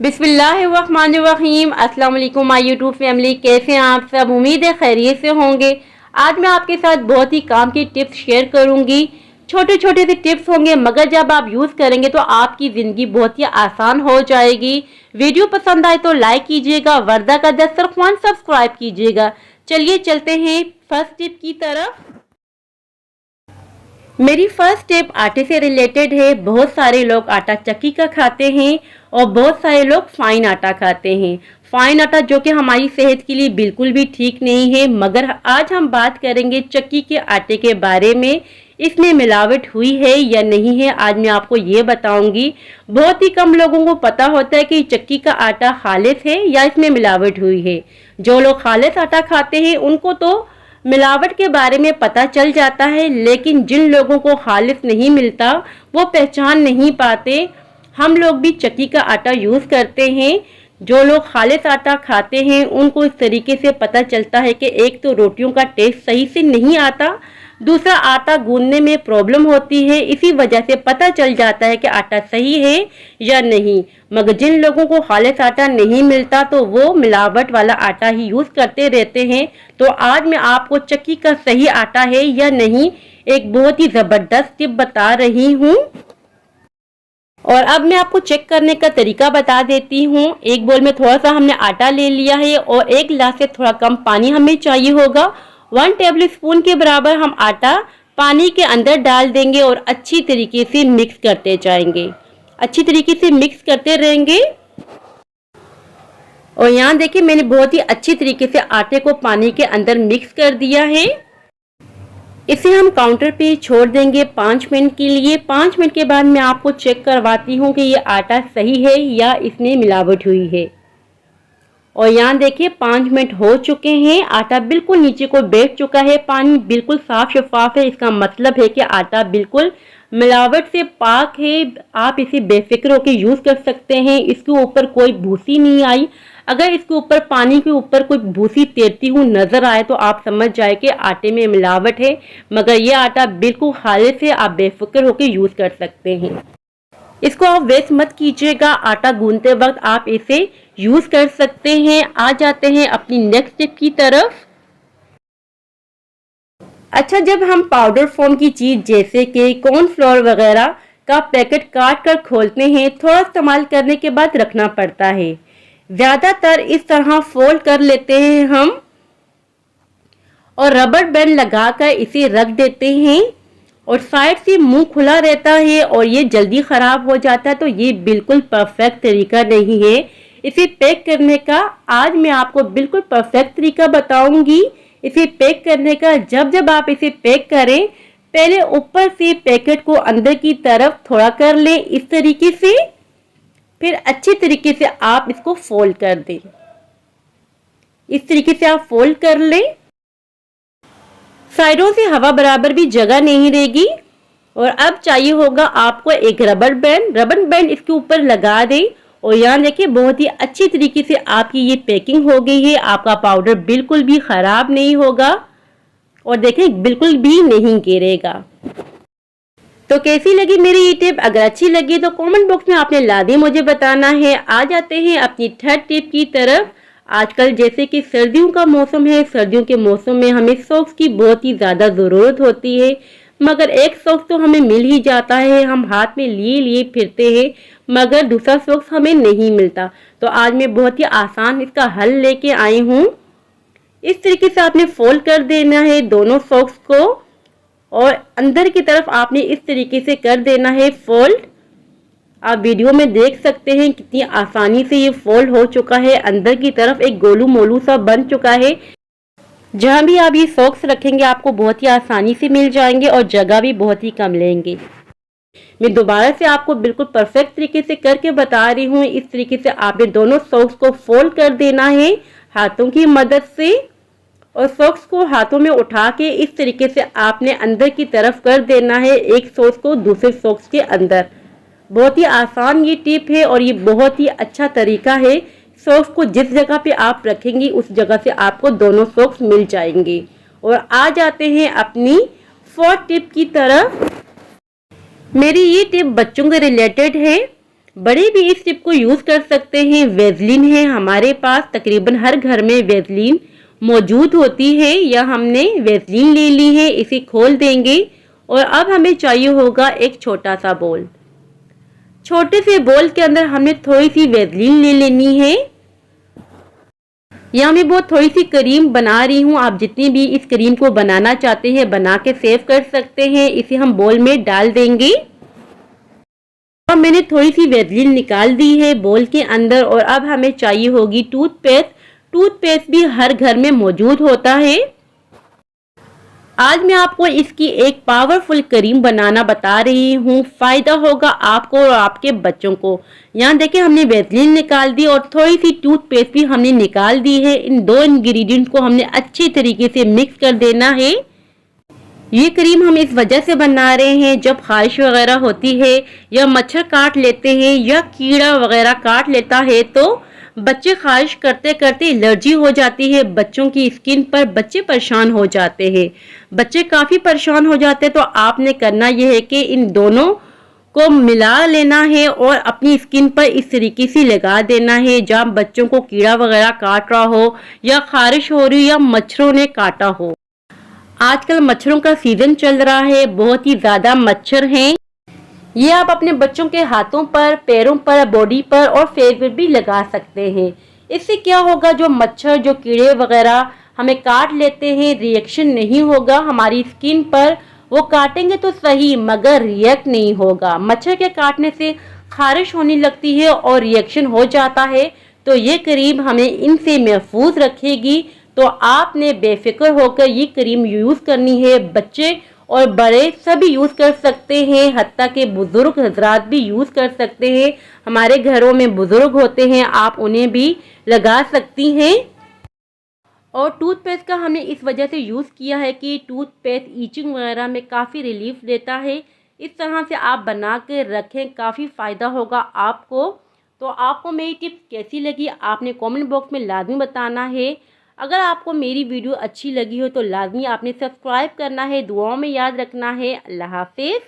बिस्मिल्लाहिर्रहमानिर्रहीम। अस्सलाम वालेकुम माय यूट्यूब फैमिली, कैसे हैं आप सब? उम्मीद है खैरियत से होंगे। आज मैं आपके साथ बहुत ही काम की टिप्स शेयर करूंगी। छोटे छोटे से टिप्स होंगे मगर जब आप यूज़ करेंगे तो आपकी ज़िंदगी बहुत ही आसान हो जाएगी। वीडियो पसंद आए तो लाइक कीजिएगा, वर्दा का दस्तरख्वान सब्सक्राइब कीजिएगा। चलिए चलते हैं फर्स्ट टिप की तरफ। मेरी फर्स्ट टिप आटे से रिलेटेड है। बहुत सारे लोग आटा चक्की का खाते हैं और बहुत सारे लोग फाइन आटा खाते हैं। फाइन आटा जो कि हमारी सेहत के लिए बिल्कुल भी ठीक नहीं है। मगर आज हम बात करेंगे चक्की के आटे के बारे में। इसमें मिलावट हुई है या नहीं है, आज मैं आपको ये बताऊंगी। बहुत ही कम लोगों को पता होता है कि चक्की का आटा खालिस है या इसमें मिलावट हुई है। जो लोग खालिस आटा खाते हैं उनको तो मिलावट के बारे में पता चल जाता है, लेकिन जिन लोगों को खालिस नहीं मिलता वो पहचान नहीं पाते। हम लोग भी चक्की का आटा यूज़ करते हैं। जो लोग खालिस आटा खाते हैं उनको इस तरीके से पता चलता है कि एक तो रोटियों का टेस्ट सही से नहीं आता, दूसरा आटा गूंदने में प्रॉब्लम होती है। इसी वजह से पता चल जाता है कि आटा सही है या नहीं। मगर जिन लोगों को खालिस आटा नहीं मिलता तो वो मिलावट वाला आटा ही यूज़ करते रहते हैं। तो आज मैं आपको चक्की का सही आटा है या नहीं एक बहुत ही ज़बरदस्त टिप बता रही हूँ। और अब मैं आपको चेक करने का तरीका बता देती हूँ। एक बोल में थोड़ा सा हमने आटा ले लिया है और एक गिलास से थोड़ा कम पानी हमें चाहिए होगा। 1 टेबल स्पून के बराबर हम आटा पानी के अंदर डाल देंगे और अच्छी तरीके से मिक्स करते जाएंगे। अच्छी तरीके से मिक्स करते रहेंगे। और यहाँ देखिए मैंने बहुत ही अच्छी तरीके से आटे को पानी के अंदर मिक्स कर दिया है। इसे हम काउंटर पे छोड़ देंगे 5 मिनट के लिए। 5 मिनट के बाद मैं आपको चेक करवाती हूँ कि ये आटा सही है या इसमें मिलावट हुई है। और यहाँ देखिए 5 मिनट हो चुके हैं। आटा बिल्कुल नीचे को बैठ चुका है, पानी बिल्कुल साफ शफाफ है। इसका मतलब है कि आटा बिल्कुल मिलावट से पाक है। आप इसे बेफिक्र होकर यूज़ कर सकते हैं। इसके ऊपर कोई भूसी नहीं आई। अगर इसके ऊपर पानी के ऊपर कोई भूसी तैरती हुई नजर आए तो आप समझ जाए कि आटे में मिलावट है। मगर यह आटा बिल्कुल खालिस है, आप बेफिक्र होकर यूज़ कर सकते हैं। इसको आप वेस्ट मत कीजिएगा। आटा गूंदते वक्त आप इसे यूज़ कर सकते हैं। आ जाते हैं अपनी नेक्स्ट टिप की तरफ। अच्छा, जब हम पाउडर फॉर्म की चीज़ जैसे कि कॉर्नफ्लोर वगैरह का पैकेट काट कर खोलते हैं, थोड़ा इस्तेमाल करने के बाद रखना पड़ता है। ज़्यादातर इस तरह फोल्ड कर लेते हैं हम और रबर बैंड लगाकर इसे रख देते हैं और साइड से मुंह खुला रहता है और ये जल्दी ख़राब हो जाता है। तो ये बिल्कुल परफेक्ट तरीका नहीं है इसे पैक करने का। आज मैं आपको बिल्कुल परफेक्ट तरीका बताऊंगी इसे पैक करने का। जब जब आप इसे पैक करें, पहले ऊपर से पैकेट को अंदर की तरफ थोड़ा कर लें इस तरीके से। फिर अच्छी तरीके से आप इसको फोल्ड कर दें। इस तरीके से आप फोल्ड कर लें। साइडों से हवा बराबर भी जगह नहीं रहेगी। और अब चाहिए होगा आपको एक रबर बैंड। रबर बैंड इसके ऊपर लगा दें और यहाँ देखिए बहुत ही अच्छी तरीके से आपकी ये पैकिंग हो गई है। आपका पाउडर बिल्कुल भी ख़राब नहीं होगा और देखें बिल्कुल भी नहीं गिरेगा। तो कैसी लगी मेरी ये टिप? अगर अच्छी लगी तो कमेंट बॉक्स में आपने लादी मुझे बताना है। आ जाते हैं अपनी थर्ड टिप की तरफ। आजकल जैसे कि सर्दियों का मौसम है, सर्दियों के मौसम में हमें सॉक्स की बहुत ही ज़्यादा ज़रूरत होती है। मगर एक सॉक्स तो हमें मिल ही जाता है, हम हाथ में लिए लिए फिरते हैं, मगर दूसरा सॉक्स हमें नहीं मिलता। तो आज मैं बहुत ही आसान इसका हल लेके आई हूँ। इस तरीके से आपने फोल्ड कर देना है दोनों सॉक्स को और अंदर की तरफ आपने इस तरीके से कर देना है फोल्ड। आप वीडियो में देख सकते हैं कितनी आसानी से ये फोल्ड हो चुका है। अंदर की तरफ एक गोलू मोलू सा बन चुका है। जहाँ भी आप ये सॉक्स रखेंगे आपको बहुत ही आसानी से मिल जाएंगे और जगह भी बहुत ही कम लेंगे। मैं दोबारा से आपको बिल्कुल परफेक्ट तरीके से करके बता रही हूँ। इस तरीके से आपने दोनों सॉक्स को फोल्ड कर देना है हाथों की मदद से और सॉक्स को हाथों में उठा के इस तरीके से आपने अंदर की तरफ कर देना है एक सॉक्स को दूसरे सॉक्स के अंदर। बहुत ही आसान ये टिप है और ये बहुत ही अच्छा तरीका है। सॉक्स को जिस जगह पे आप रखेंगी उस जगह से आपको दोनों सॉक्स मिल जाएंगे। और आ जाते हैं अपनी फोर्थ टिप की तरफ। मेरी ये टिप बच्चों के रिलेटेड है। बड़े भी इस टिप को यूज़ कर सकते हैं। वेज़लिन है हमारे पास, तकरीबन हर घर में वेज़लिन मौजूद होती है। या हमने वेज़लिन ले ली है, इसे खोल देंगे और अब हमें चाहिए होगा एक छोटा सा बोल। छोटे से बोल के अंदर हमने थोड़ी सी वेज़लिन ले लेनी है। यहाँ मैं बहुत थोड़ी सी क्रीम बना रही हूँ, आप जितनी भी इस क्रीम को बनाना चाहते हैं बना के सेव कर सकते हैं। इसे हम बोल में डाल देंगे। अब मैंने थोड़ी सी वेज़लिन निकाल दी है बोल के अंदर और अब हमें चाहिए होगी टूथपेस्ट। टूथपेस्ट भी हर घर में मौजूद होता है। आज मैं आपको इसकी एक पावरफुल क्रीम बनाना बता रही हूँ। फ़ायदा होगा आपको और आपके बच्चों को। यहाँ देखिए हमने वेज़लिन निकाल दी और थोड़ी सी टूथपेस्ट भी हमने निकाल दी है। इन दो इंग्रेडिएंट को हमने अच्छी तरीके से मिक्स कर देना है। ये क्रीम हम इस वजह से बना रहे हैं, जब खारिश वगैरह होती है या मच्छर काट लेते हैं या कीड़ा वगैरह काट लेता है तो बच्चे खारिश करते करते एलर्जी हो जाती है बच्चों की स्किन पर, बच्चे परेशान हो जाते हैं। बच्चे काफ़ी परेशान हो जाते हैं तो आपने करना यह है कि इन दोनों को मिला लेना है और अपनी स्किन पर इस तरीके से लगा देना है जहाँ बच्चों को कीड़ा वगैरह काट रहा हो या खारिश हो रही हो या मच्छरों ने काटा हो। आजकल मच्छरों का सीजन चल रहा है, बहुत ही ज़्यादा मच्छर हैं। ये आप अपने बच्चों के हाथों पर, पैरों पर, बॉडी पर और फेस पर भी लगा सकते हैं। इससे क्या होगा, जो मच्छर जो कीड़े वगैरह हमें काट लेते हैं रिएक्शन नहीं होगा हमारी स्किन पर। वो काटेंगे तो सही मगर रिएक्ट नहीं होगा। मच्छर के काटने से खारिश होने लगती है और रिएक्शन हो जाता है। तो ये क्रीम हमें इनसे महफूज रखेगी। तो आपने बेफिक्र होकर ये क्रीम यूज़ करनी है। बच्चे और बड़े सभी यूज़ कर सकते हैं, हत्ता के बुज़ुर्ग हजरात भी यूज़ कर सकते हैं। हमारे घरों में बुज़ुर्ग होते हैं, आप उन्हें भी लगा सकती हैं। और टूथपेस्ट का हमने इस वजह से यूज़ किया है कि टूथपेस्ट ईचिंग वगैरह में काफ़ी रिलीफ देता है। इस तरह से आप बना के रखें, काफ़ी फ़ायदा होगा आपको। तो आपको मेरी टिप्स कैसी लगी आपने कमेंट बॉक्स में लाजमी बताना है। अगर आपको मेरी वीडियो अच्छी लगी हो तो लाजमी आपने सब्सक्राइब करना है। दुआओं में याद रखना है। अल्लाह हाफिज़।